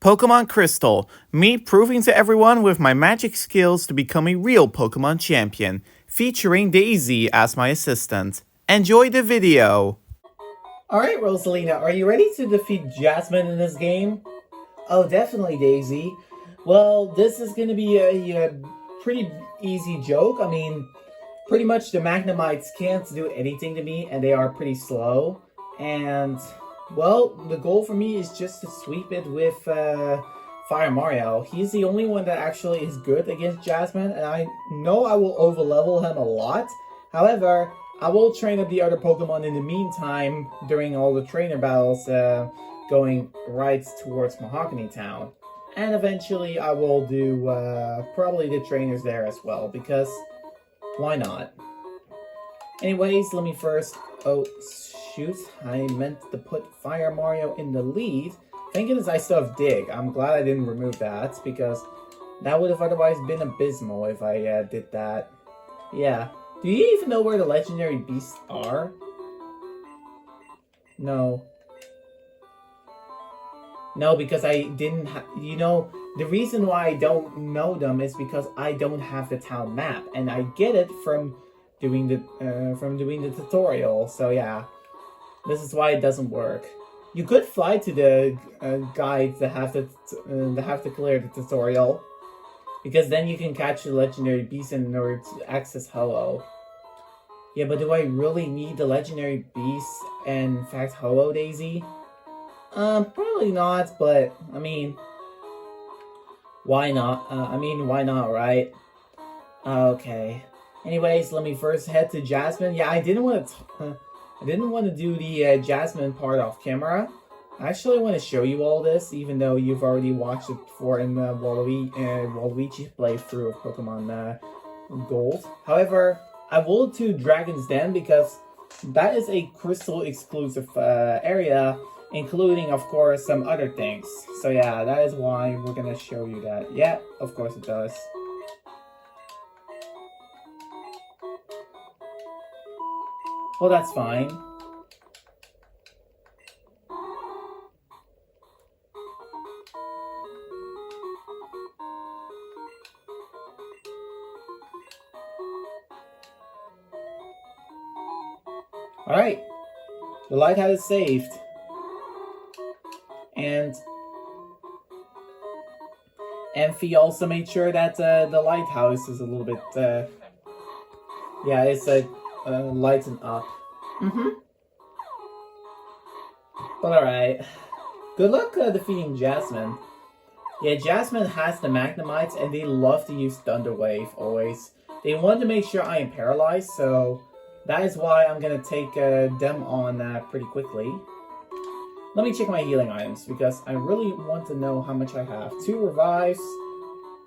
Pokemon Crystal, me proving to everyone with my magic skills to become a real Pokemon champion, featuring Daisy as my assistant. Enjoy the video! Alright, Rosalina, are you ready to defeat Jasmine in this game? Oh, definitely, Daisy. Well, this is gonna be a pretty easy joke. I mean, pretty much the Magnemites can't do anything to me, and they are pretty slow. And, well, the goal for me is just to sweep it with Fire Mario. He's the only one that actually is good against Jasmine, and I know I will overlevel him a lot. However, I will train up the other Pokemon in the meantime during all the trainer battles going right towards Mahogany Town. And eventually I will do probably the trainers there as well, because why not? Anyways, let me first... Oh, shoot. I meant to put Fire Mario in the lead. Thank goodness I still have Dig. I'm glad I didn't remove that, because that would have otherwise been abysmal if I did that. Yeah. Do you even know where the legendary beasts are? No. No, because I didn't you know, the reason why I don't know them is because I don't have the town map, and I get it from doing the tutorial. So yeah, this is why it doesn't work. You could fly to the guides that have to clear the tutorial, because then you can catch the legendary beast in order to access Ho-Oh. Yeah, but do I really need the legendary beast and in fact Ho-Oh, Daisy? Probably not, but I mean, why not? Why not, right? Okay. Anyways, let me first head to Jasmine. Yeah, I didn't want to do the Jasmine part off camera. I actually want to show you all this, even though you've already watched it before in the Waluigi's playthrough of Pokemon Gold. However, I will do Dragon's Den because that is a Crystal exclusive area, including, of course, some other things. So yeah, that is why we're gonna show you that. Yeah, of course it does. Well, that's fine. Alright, the lighthouse is saved. And Amphi also made sure that the lighthouse is a little bit, yeah, it's lightened up. But alright. Good luck defeating Jasmine. Yeah, Jasmine has the Magnemites, and they love to use Thunder Wave, always. They want to make sure I am paralyzed, so that is why I'm gonna take them on pretty quickly. Let me check my healing items, because I really want to know how much I have. 2 revives,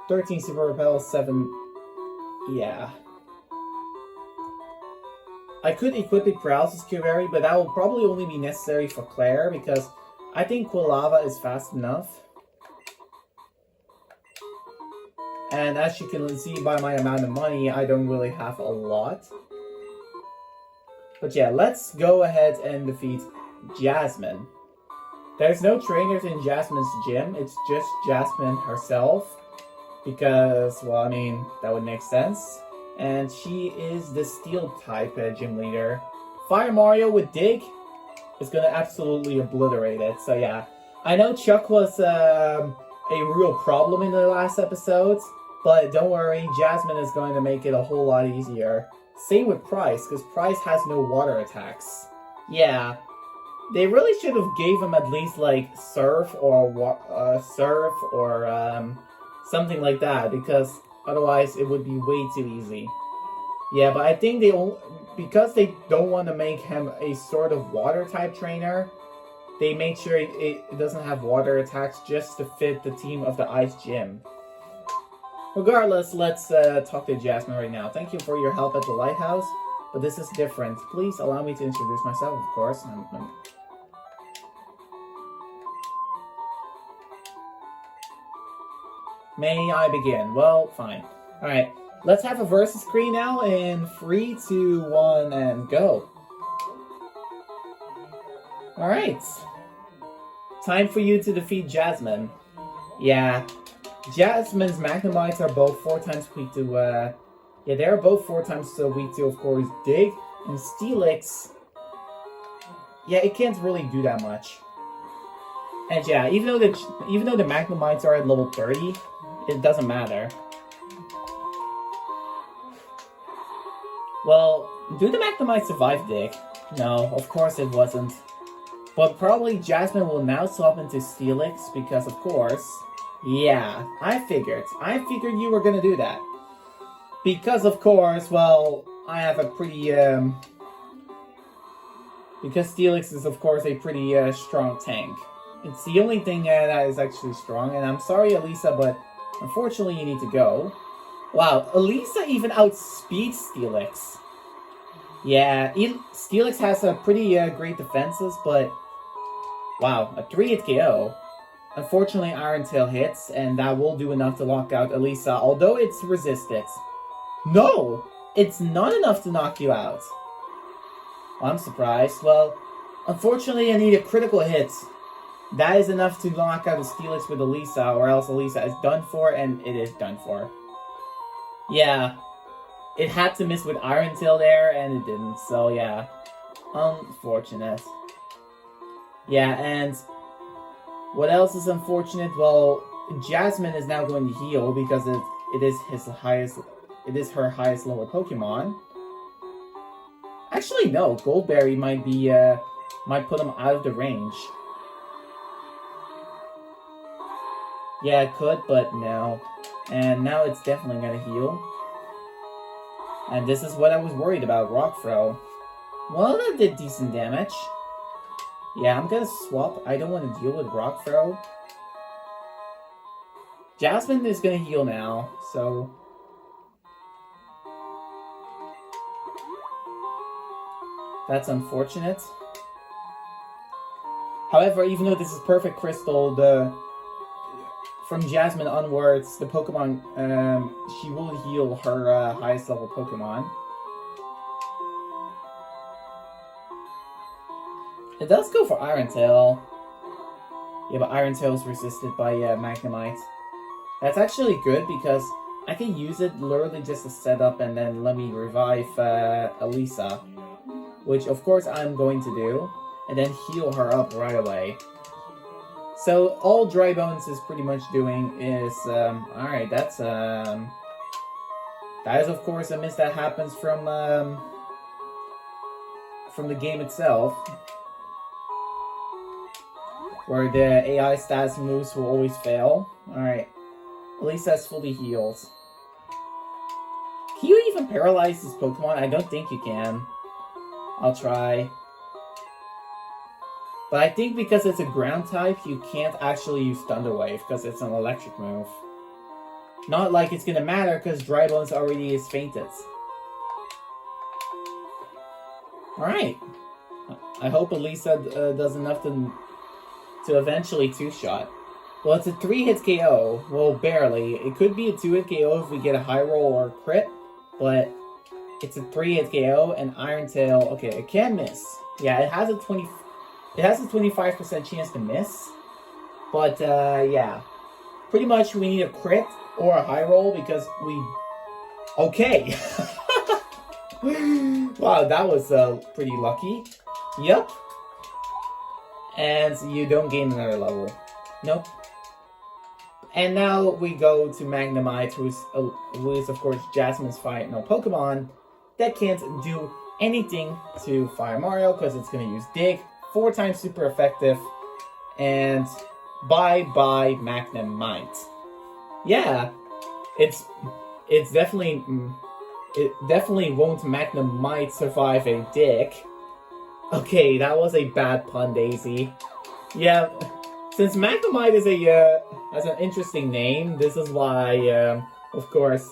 13 super repels, 7... Yeah. I could equip a paralysis Curary, but that will probably only be necessary for Claire, because I think Quilava is fast enough. And as you can see by my amount of money, I don't really have a lot. But yeah, let's go ahead and defeat Jasmine. There's no trainers in Jasmine's gym, it's just Jasmine herself. Because, well, I mean, that would make sense. And she is the Steel-type gym leader. Fire Mario with Dig is gonna absolutely obliterate it, so yeah. I know Chuck was a real problem in the last episodes, but don't worry, Jasmine is going to make it a whole lot easier. Same with Price, because Price has no water attacks. Yeah. They really should have gave him at least like surf or something like that, because otherwise it would be way too easy. Yeah, but I think because they don't want to make him a sort of water type trainer, they make sure it doesn't have water attacks just to fit the team of the Ice Gym. Regardless, let's talk to Jasmine right now. Thank you for your help at the lighthouse, but this is different. Please allow me to introduce myself, of course. May I begin? Well, fine. Alright, let's have a versus screen now in 3, 2, 1, and go. Alright. Time for you to defeat Jasmine. Yeah. Jasmine's Magnemites are both 4 times weak to, yeah, they're both 4 times weak to, of course, Dig. And Steelix, yeah, it can't really do that much. And yeah, even though the Magnemites are at level 30, it doesn't matter. Well, do the Magnemites survive Dig? No, of course it wasn't. But probably Jasmine will now swap into Steelix because, of course, yeah, I figured you were gonna do that. Because, of course, well, I have a pretty, because Steelix is, of course, a pretty strong tank. It's the only thing that is actually strong, and I'm sorry, Elisa, but unfortunately you need to go. Wow, Elisa even outspeeds Steelix. Yeah, Steelix has a pretty great defenses, but wow, a 3-hit KO. Unfortunately, Iron Tail hits, and that will do enough to lock out Elisa, although it's resisted. No! It's not enough to knock you out. Well, I'm surprised. Well, unfortunately, I need a critical hit. That is enough to knock out the Steelix with Elisa, or else Elisa is done for, and it is done for. Yeah. It had to miss with Iron Tail there, and it didn't, so yeah. Unfortunate. Yeah, and what else is unfortunate? Well, Jasmine is now going to heal because it is her highest level Pokemon. Actually, no, Goldberry might put him out of the range. Yeah, it could, but no. And now it's definitely gonna heal. And this is what I was worried about, Rock Throw. Well, that did decent damage. Yeah, I'm gonna swap. I don't want to deal with Rock Throw. Jasmine is gonna heal now, so... That's unfortunate. However, even though this is Perfect Crystal, from Jasmine onwards, the Pokemon, she will heal her highest level Pokemon. It does go for Iron Tail. Yeah, but Iron Tail is resisted by Magnemite. That's actually good because I can use it literally just to set up and then let me revive Elisa. Which of course I'm going to do. And then heal her up right away. So all Dry Bones is pretty much doing is, alright, that is of course a miss that happens from the game itself. Where the AI stats moves will always fail. Alright, Elisa's fully healed. Can you even paralyze this Pokemon? I don't think you can. I'll try. But I think because it's a ground type, you can't actually use Thunder Wave because it's an electric move. Not like it's gonna matter because Dry Bones already is fainted. Alright. I hope Elisa does enough to eventually 2-shot. Well, it's a 3-hit KO. Well, barely. It could be a 2-hit KO if we get a high roll or a crit, but it's a 3-hit KO and Iron Tail. Okay, it can miss. Yeah, it has a 25% chance to miss. But yeah. Pretty much we need a crit or a high roll because we... Okay. Wow, that was pretty lucky. Yep. And you don't gain another level. Nope. And now we go to Magnemite, who is of course Jasmine's final Pokemon that can't do anything to Fire Mario because it's going to use Dig, 4 times super effective, and bye-bye Magnemite. Yeah, it's definitely... It definitely won't Magnemite survive a Dig. Okay, that was a bad pun, Daisy. Yeah, since Magnemite is has an interesting name, this is why, of course,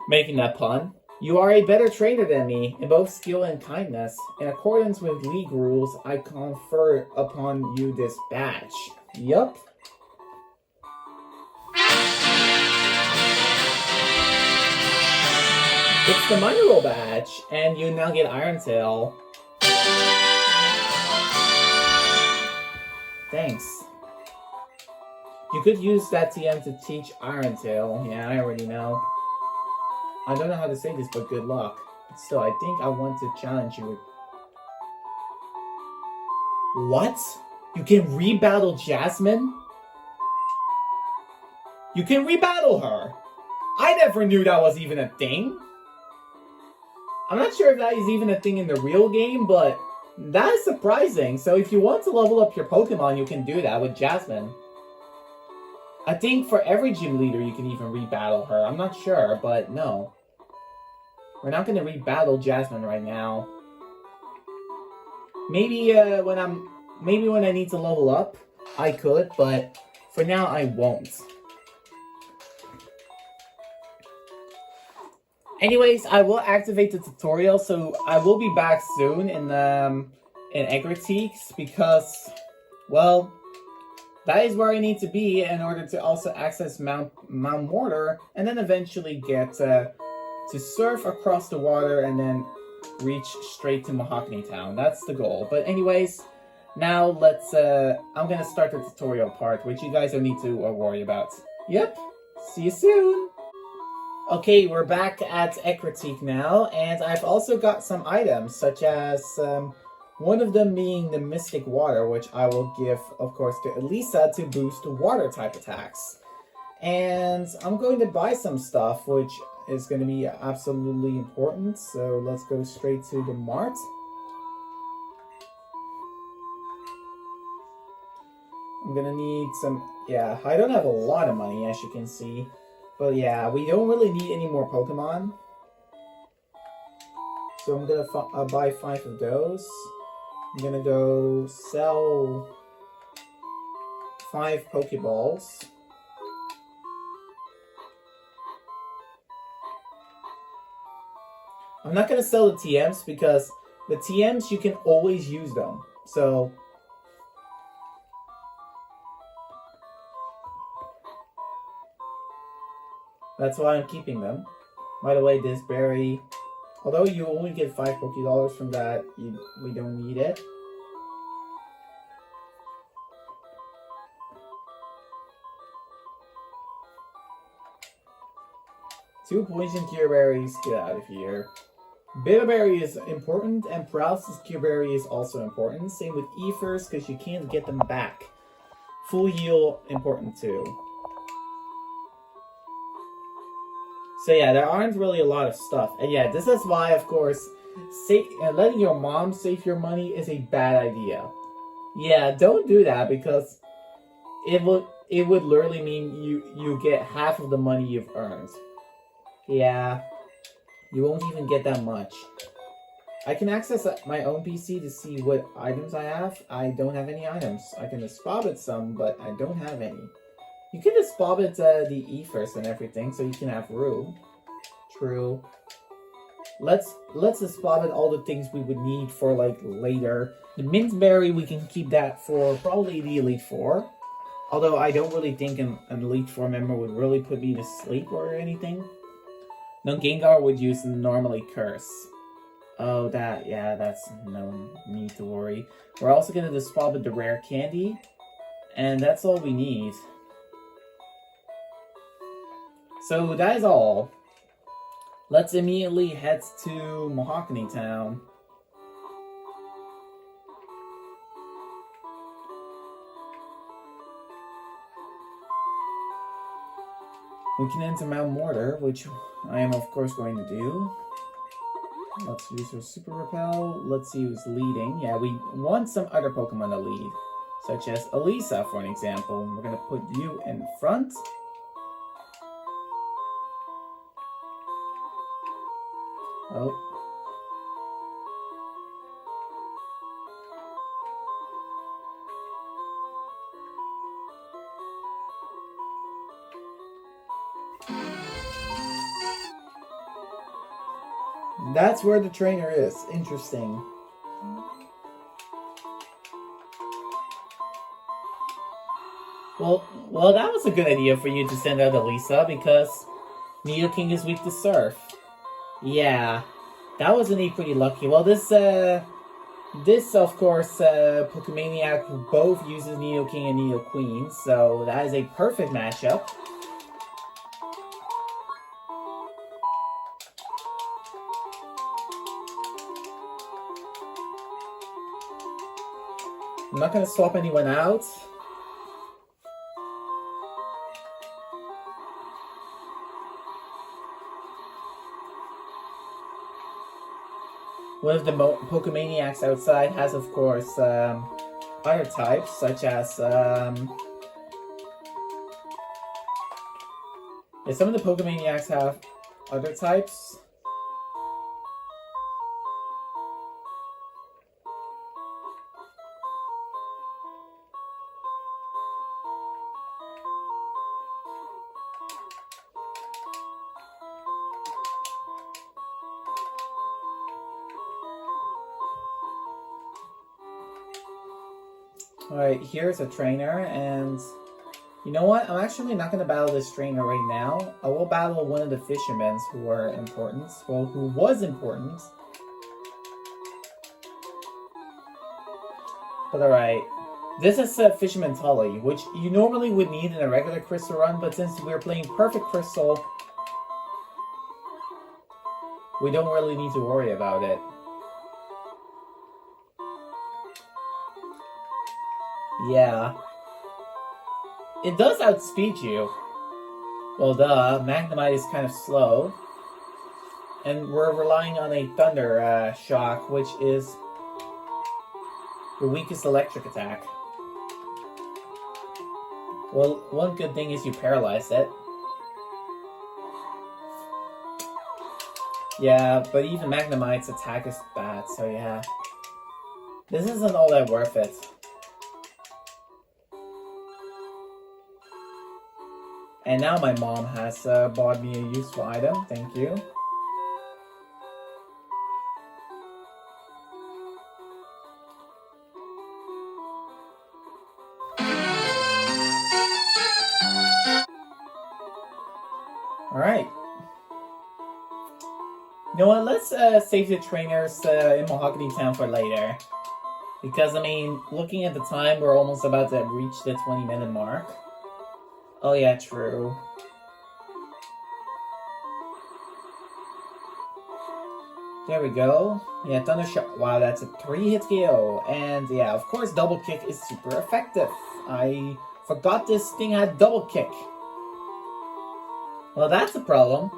making that pun. You are a better trainer than me, in both skill and kindness. In accordance with league rules, I confer upon you this badge. Yup. It's the Minor Roll badge, and you now get Iron Tail. Thanks. You could use that TM to teach Iron Tail. Yeah, I already know. I don't know how to say this, but good luck. Still, I think I want to challenge you with... What? You can rebattle Jasmine? You can rebattle her! I never knew that was even a thing. I'm not sure if that is even a thing in the real game, but that is surprising. So if you want to level up your Pokemon, you can do that with Jasmine. I think for every gym leader, you can even rebattle her. I'm not sure, but no. We're not going to rebattle Jasmine right now. Maybe when I need to level up, I could, but for now I won't. Anyways, I will activate the tutorial, so I will be back soon in Egretiques because, well, that is where I need to be in order to also access Mount Mortar, and then eventually get to surf across the water and then reach straight to Mahogany Town. That's the goal. But anyways, now let's, I'm gonna start the tutorial part, which you guys don't need to worry about. Yep, see you soon! Okay, we're back at Ecritique now, and I've also got some items, such as one of them being the Mystic Water, which I will give, of course, to Elisa to boost water-type attacks. And I'm going to buy some stuff, which is going to be absolutely important, so let's go straight to the mart. I'm going to need some, yeah, I don't have a lot of money, as you can see. But yeah, we don't really need any more Pokemon. So I'm going to buy 5 of those. I'm going to go sell 5 Pokeballs. I'm not going to sell the TMs because the TMs, you can always use them. So that's why I'm keeping them. By the way, this berry, although you only get 5 Pokédollars from that, we don't need it. Two poison cure berries, get out of here. Beta berry is important, and paralysis cure berry is also important. Same with ethers, because you can't get them back. Full heal, important too. So yeah, there aren't really a lot of stuff. And yeah, this is why, of course, letting your mom save your money is a bad idea. Yeah, don't do that because it would literally mean you get half of the money you've earned. Yeah, you won't even get that much. I can access my own PC to see what items I have. I don't have any items. I can Espabit some, but I don't have any. You can Espabit the ethers and everything, so you can have room. True. Let's Espabit all the things we would need for like later. The mint berry, we can keep that for probably the Elite Four. Although I don't really think an Elite Four member would really put me to sleep or anything. No, Gengar would use normally Curse. Oh, that's no need to worry. We're also gonna Espabit the rare candy, and that's all we need. So that is all. Let's immediately head to Mahogany Town. We can enter Mount Mortar, which I am of course going to do. Let's use our Super Repel. Let's see who's leading. Yeah, we want some other Pokemon to lead, such as Elisa, for an example. We're going to put you in front. Oh. That's where the trainer is. Interesting. Well, that was a good idea for you to send out Elisa because Nidoking is weak to Surf. Yeah, that wasn't pretty lucky. Well, this This, of course, Pokemaniac both uses Nidoking and Nidoqueen, so that is a perfect matchup. I'm not going to swap anyone out. One of the Pokemaniacs outside has, of course, other types, such as... some of the Pokemaniacs have other types. Alright, here's a trainer, and you know what? I'm actually not going to battle this trainer right now. I will battle one of the fishermen who are important. Well, who was important. But alright. This is Fisherman Tully, which you normally would need in a regular crystal run, but since we're playing Perfect Crystal, we don't really need to worry about it. Yeah. It does outspeed you. Well, duh. Magnemite is kind of slow. And we're relying on a Thunder Shock, which is the weakest electric attack. Well, one good thing is you paralyzed it. Yeah, but even Magnemite's attack is bad, so yeah. This isn't all that worth it. And now my mom has bought me a useful item. Thank you. Alright. You know what? Let's save the trainers in Mahogany Town for later. Because, I mean, looking at the time, we're almost about to reach the 20-minute mark. Oh yeah, true. There we go. Yeah, Thunder Shock. Wow, that's a 3-hit KO. And yeah, of course, Double Kick is super effective. I forgot this thing had Double Kick. Well, that's a problem.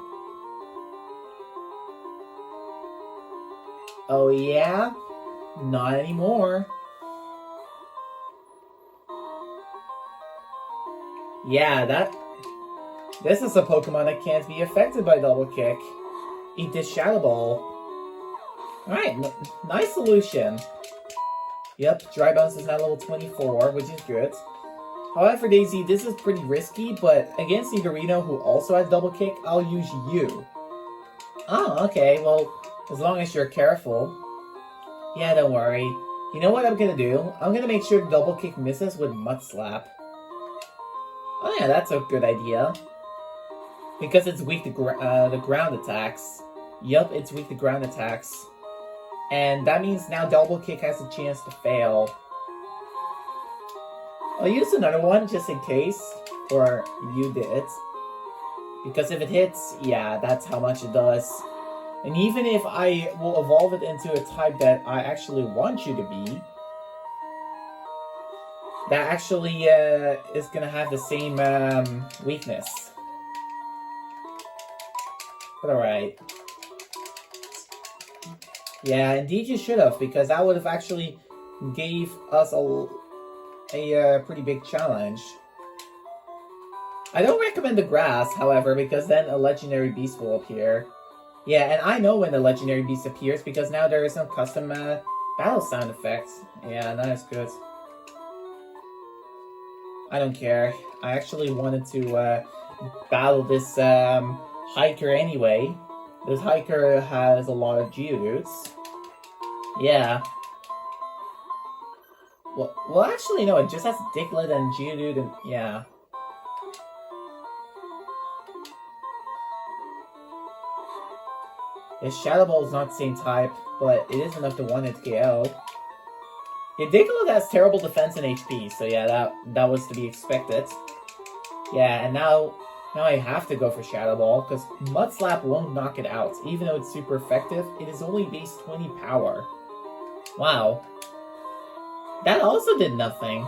Oh yeah? Not anymore. Yeah, this is a Pokemon that can't be affected by Double Kick. Eat this Shadow Ball. Alright, nice solution. Yep, Dry Bounce is now level 24, which is good. However, Daisy, this is pretty risky, but against Nidorino, who also has Double Kick, I'll use you. Oh, okay, well, as long as you're careful. Yeah, don't worry. You know what I'm gonna do? I'm gonna make sure Double Kick misses with Mud Slap. Oh yeah, that's a good idea. Because it's weak to the ground attacks. Yup, it's weak to ground attacks. And that means now Double Kick has a chance to fail. I'll use another one just in case. Or you did. Because if it hits, yeah, that's how much it does. And even if I will evolve it into a type that I actually want you to be, that actually is gonna have the same weakness. But alright. Yeah, indeed you should have, because that would have actually gave us a pretty big challenge. I don't recommend the grass, however, because then a legendary beast will appear. Yeah, and I know when the legendary beast appears because now there is some custom battle sound effects. Yeah, that is good. I don't care. I actually wanted to battle this hiker anyway. This hiker has a lot of Geodudes. Yeah. Well, actually, no, it just has Diglett and Geodude and... yeah. His Shadow Ball is not the same type, but it is enough to 1-hit KO. Yeah, Digglett has terrible defense and HP, so yeah, that was to be expected. Yeah, and now I have to go for Shadow Ball, because Mud Slap won't knock it out. Even though it's super effective, it is only base 20 power. Wow. That also did nothing.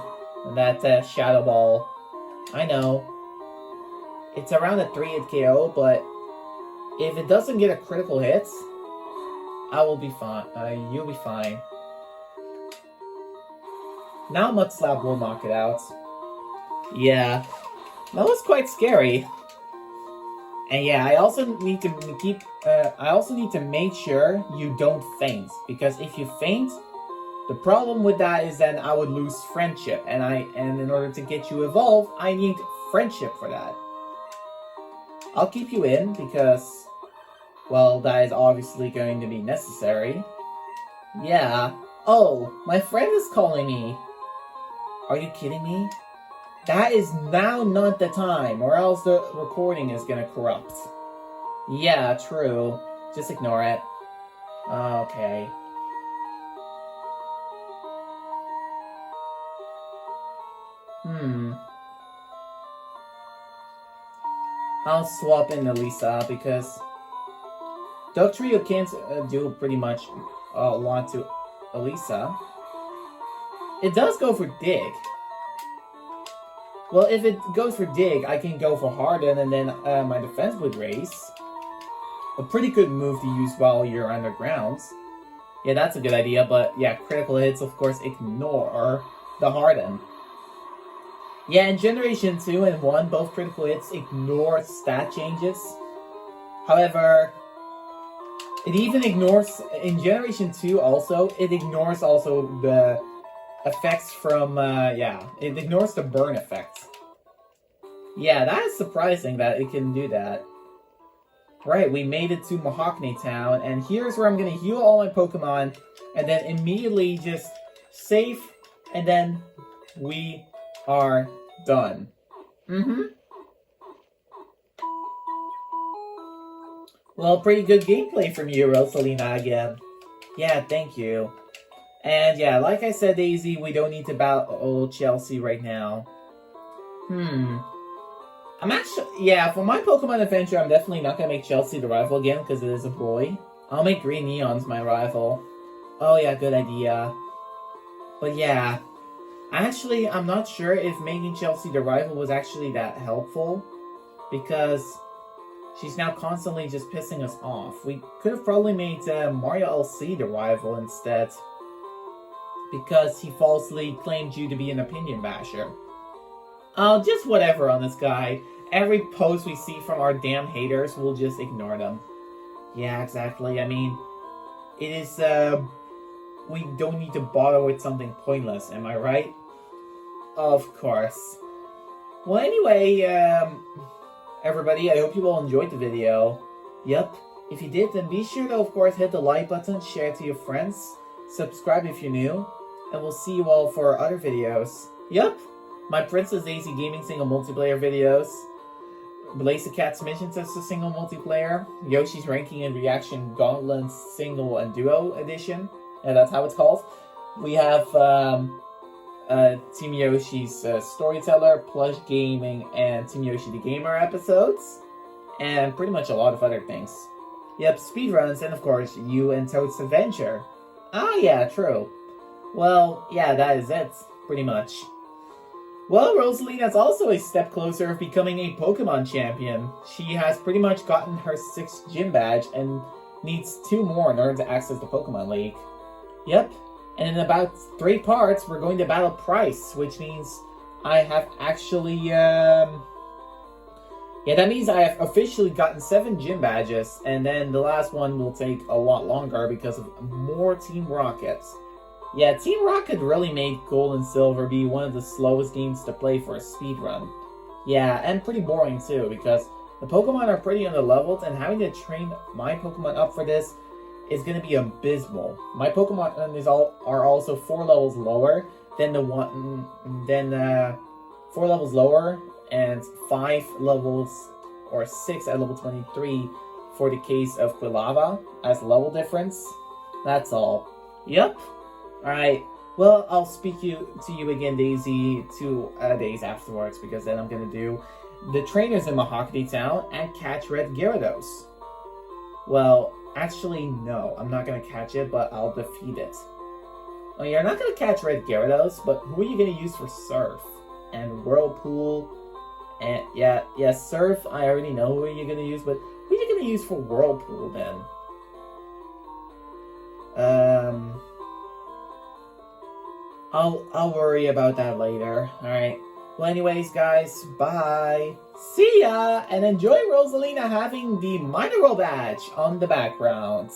That Shadow Ball. I know. It's around a 3-hit KO, but if it doesn't get a critical hit, I will be fine. You'll be fine. Now Mud Slap will knock it out. Yeah. That was quite scary. And yeah, I also need to keep. I also need to make sure you don't faint, because if you faint, the problem with that is then I would lose friendship, and in order to get you evolved, I need friendship for that. I'll keep you in because, well, that is obviously going to be necessary. Yeah. Oh, my friend is calling me. Are you kidding me? That is now not the time, or else the recording is gonna corrupt. Yeah, true. Just ignore it. Okay. I'll swap in Elisa, because Dugtrio can't do pretty much a lot to Elisa. It does go for Dig. Well, if it goes for Dig, I can go for Harden, and then my defense would raise. A pretty good move to use while you're underground. Yeah, that's a good idea, but yeah, critical hits, of course, ignore the Harden. Yeah, in Generation 2 and 1, both critical hits ignore stat changes. However, it even ignores, in Generation 2 also, it ignores also the effects from, it ignores the burn effects. Yeah, that is surprising that it can do that. Right, we made it to Mahogany Town, and here's where I'm gonna heal all my Pokemon, and then immediately just save, and then we are done. Well, pretty good gameplay from you, Rosalina, again. Yeah, thank you. And yeah, like I said, Daisy, we don't need to battle Chelsea right now. I'm actually, yeah, for my Pokemon adventure, I'm definitely not gonna make Chelsea the rival again, because it is a boy. I'll make Green Neon's my rival. Oh yeah, good idea. But yeah, actually, I'm not sure if making Chelsea the rival was actually that helpful, because she's now constantly just pissing us off. We could have probably made Mario LC the rival instead, because he falsely claimed you to be an opinion basher. Oh, just whatever on this guy. Every post we see from our damn haters, we'll just ignore them. Yeah, exactly. I mean, it is, we don't need to bother with something pointless, am I right? Of course. Well, anyway, everybody, I hope you all enjoyed the video. Yep. If you did, then be sure to, of course, hit the like button, share it to your friends, subscribe if you're new, and we'll see you all for other videos. Yep. My Princess Daisy Gaming single multiplayer videos, Blaze the Cat's Mission Tester single multiplayer, Yoshi's Ranking and Reaction Gauntlet single and duo edition, and that's how it's called. We have Team Yoshi's Storyteller, Plush Gaming, and Team Yoshi the Gamer episodes, and pretty much a lot of other things. Yep, speedruns, and of course, you and Toad's Adventure. Ah, yeah, true. Well, yeah, that is it, pretty much. Well, Rosalina's also a step closer of becoming a Pokemon champion. She has pretty much gotten her 6th gym badge and needs 2 more in order to access the Pokemon League. Yep, and in about 3 parts, we're going to battle Price, which means I have actually, yeah, that means I have officially gotten 7 gym badges, and then the last one will take a lot longer because of more Team Rockets. Yeah, Team Rocket really made Gold and Silver be one of the slowest games to play for a speedrun. Yeah, and pretty boring too, because the Pokemon are pretty underleveled, and having to train my Pokemon up for this is going to be abysmal. My Pokemon are also 4 levels lower than 4 levels lower, and 5 levels, or 6 at level 23 for the case of Quilava as level difference. That's all. Yep. Alright, Well, I'll speak to you again, Daisy, 2 days afterwards, because then I'm gonna do the trainers in Mahogany Town and catch Red Gyarados. Well, actually, no, I'm not gonna catch it, but I'll defeat it. Oh, you're not gonna catch Red Gyarados, but who are you gonna use for Surf? And Whirlpool, and yeah, Surf, I already know who you're gonna use, but who are you gonna use for Whirlpool then? I'll worry about that later. Alright. Well, anyways, guys, bye. See ya! And enjoy Rosalina having the minor role badge on the background.